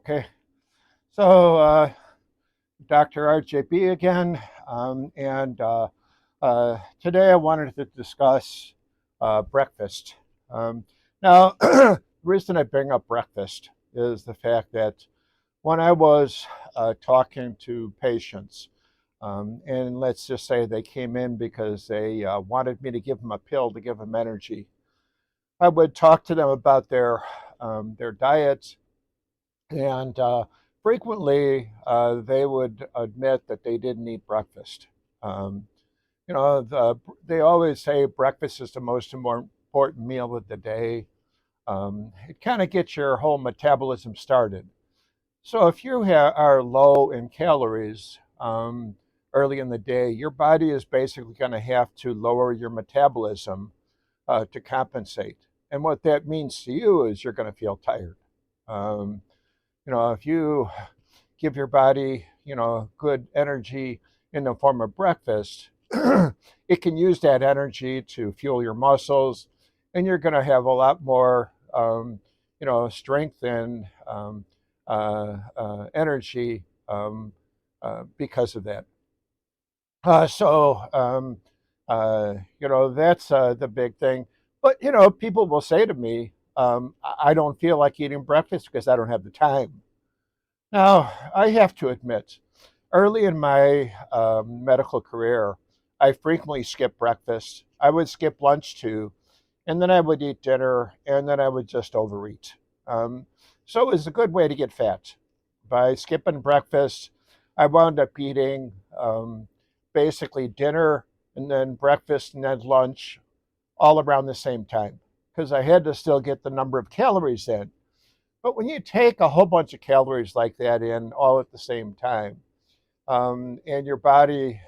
Okay, so Dr. RJB again, and today I wanted to discuss breakfast. Um, now, the reason I bring up breakfast is the fact that when I was talking to patients, and let's just say they came in because they wanted me to give them a pill to give them energy, I would talk to them about their diets and frequently, they would admit that they didn't eat breakfast. Um, they always say breakfast is the most important meal of the day. It kind of gets your whole metabolism started. So if you are low in calories early in the day, your body is basically going to have to lower your metabolism to compensate. And what that means to you is you're going to feel tired. Um, if you give your body, good energy in the form of breakfast, it can use that energy to fuel your muscles, and you're going to have a lot more, strength and energy because of that. That's the big thing. But, people will say to me, I don't feel like eating breakfast because I don't have the time. Now, I have to admit, early in my medical career, I frequently skipped breakfast. I would skip lunch too, and then I would eat dinner, and then I would just overeat. Um, so it was a good way to get fat. By skipping breakfast, I wound up eating basically dinner and then breakfast and then lunch all around the same time because I had to still get the number of calories in. But when you take a whole bunch of calories like that in all at the same time, and your body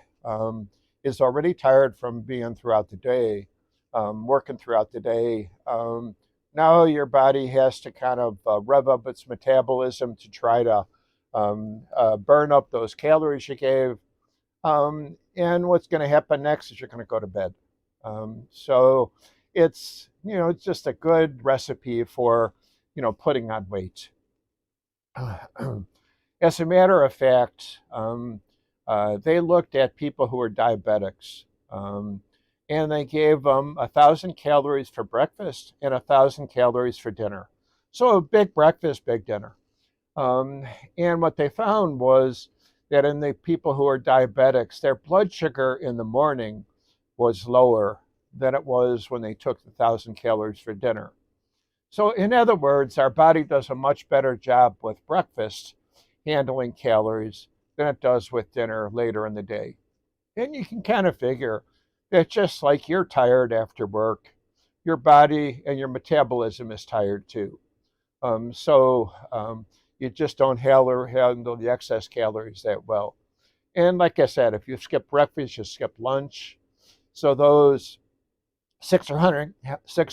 is already tired from being throughout the day, working throughout the day, now your body has to kind of rev up its metabolism to try to burn up those calories you gave. And what's going to happen next is you're going to go to bed. So it's just a good recipe for putting on weight. As a matter of fact, they looked at people who were diabetics, and they gave them 1,000 calories for breakfast and 1,000 calories for dinner. So a big breakfast, big dinner. And what they found was that in the people who are diabetics, their blood sugar in the morning was lower than it was when they took the 1,000 calories for dinner. So, in other words, our body does a much better job with breakfast handling calories than it does with dinner later in the day. And you can kind of figure that just like you're tired after work, your body and your metabolism is tired too. So you just don't handle the excess calories that well. And like I said, if you skip breakfast, you skip lunch. So those 600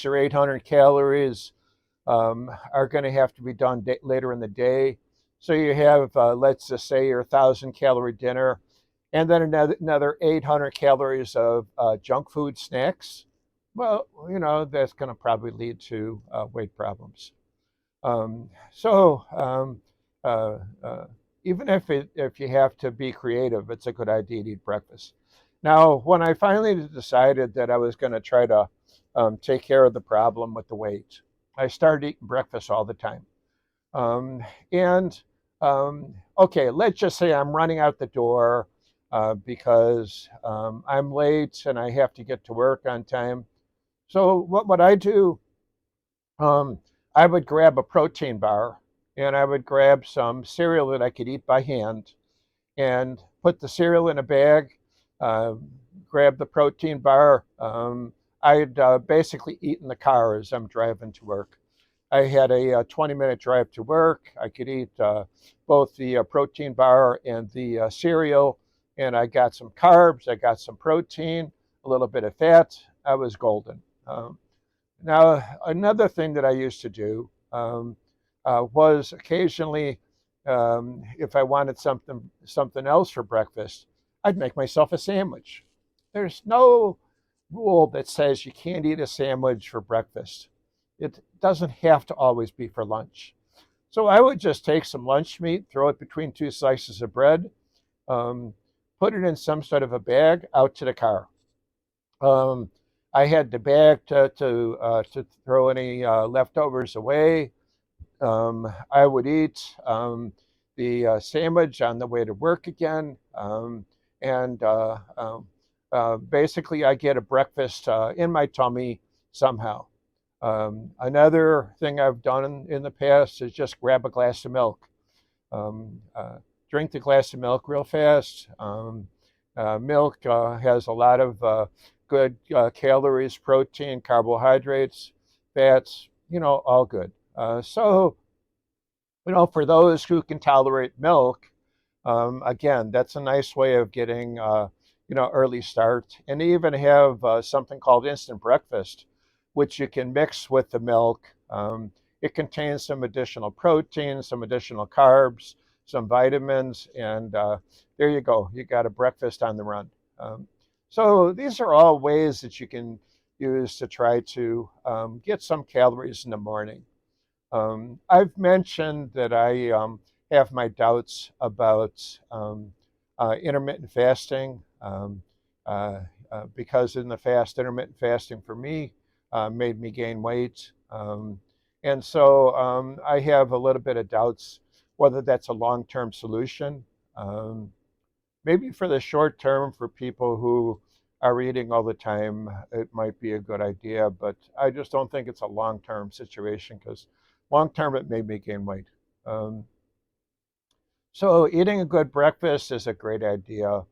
or 800 calories are going to have to be done later in the day. So you have, let's just say, your 1,000 calorie dinner, and then another 800 calories of junk food snacks. Well, that's going to probably lead to weight problems. So uh, uh, even if you have to be creative, it's a good idea to eat breakfast. Now, when I finally decided that I was going to try to take care of the problem with the weight, I started eating breakfast all the time. Um, and okay, let's just say I'm running out the door because I'm late and I have to get to work on time. So what would I do? Um, I would grab a protein bar and I would grab some cereal that I could eat by hand and put the cereal in a bag, uh, grab the protein bar. I'd basically eat in the car as I'm driving to work. I had a 20-minute drive to work. I could eat both the protein bar and the cereal, and I got some carbs, I got some protein, a little bit of fat. I was golden. Now, another thing that I used to do was occasionally, if I wanted something else for breakfast, I'd make myself a sandwich. There's no rule that says you can't eat a sandwich for breakfast. It doesn't have to always be for lunch. So I would just take some lunch meat, throw it between two slices of bread, um, put it in some sort of a bag out to the car. Um, I had the bag to throw any leftovers away. I would eat the sandwich on the way to work again, and basically I get a breakfast in my tummy somehow. Another thing I've done in the past is just grab a glass of milk. Um, uh, Drink the glass of milk real fast. Milk has a lot of good calories, protein, carbohydrates, fats, all good. For those who can tolerate milk, again, that's a nice way of getting, early start. And they even have something called instant breakfast, which you can mix with the milk. It contains some additional protein, some additional carbs, some vitamins, and there you go. You got a breakfast on the run. So these are all ways that you can use to try to get some calories in the morning. I've mentioned that I have my doubts about intermittent fasting because in the fast, intermittent fasting for me made me gain weight. And so I have a little bit of doubts whether that's a long term solution. Um, Maybe for the short term, for people who are eating all the time, it might be a good idea, but I just don't think it's a long term situation because long term it made me gain weight. Um, so eating a good breakfast is a great idea.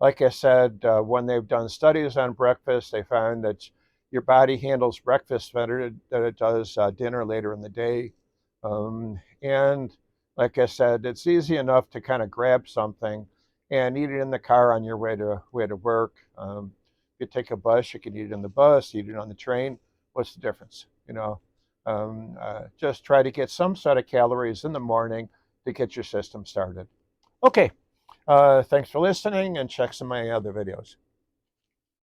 Like I said, when they've done studies on breakfast, they found that your body handles breakfast better than it does dinner later in the day. And like I said, it's easy enough to kind of grab something and eat it in the car on your way to work. If you take a bus, you can eat it in the bus, eat it on the train. What's the difference? Just try to get some sort of calories in the morning to get your system started. Okay, thanks for listening and check some of my other videos.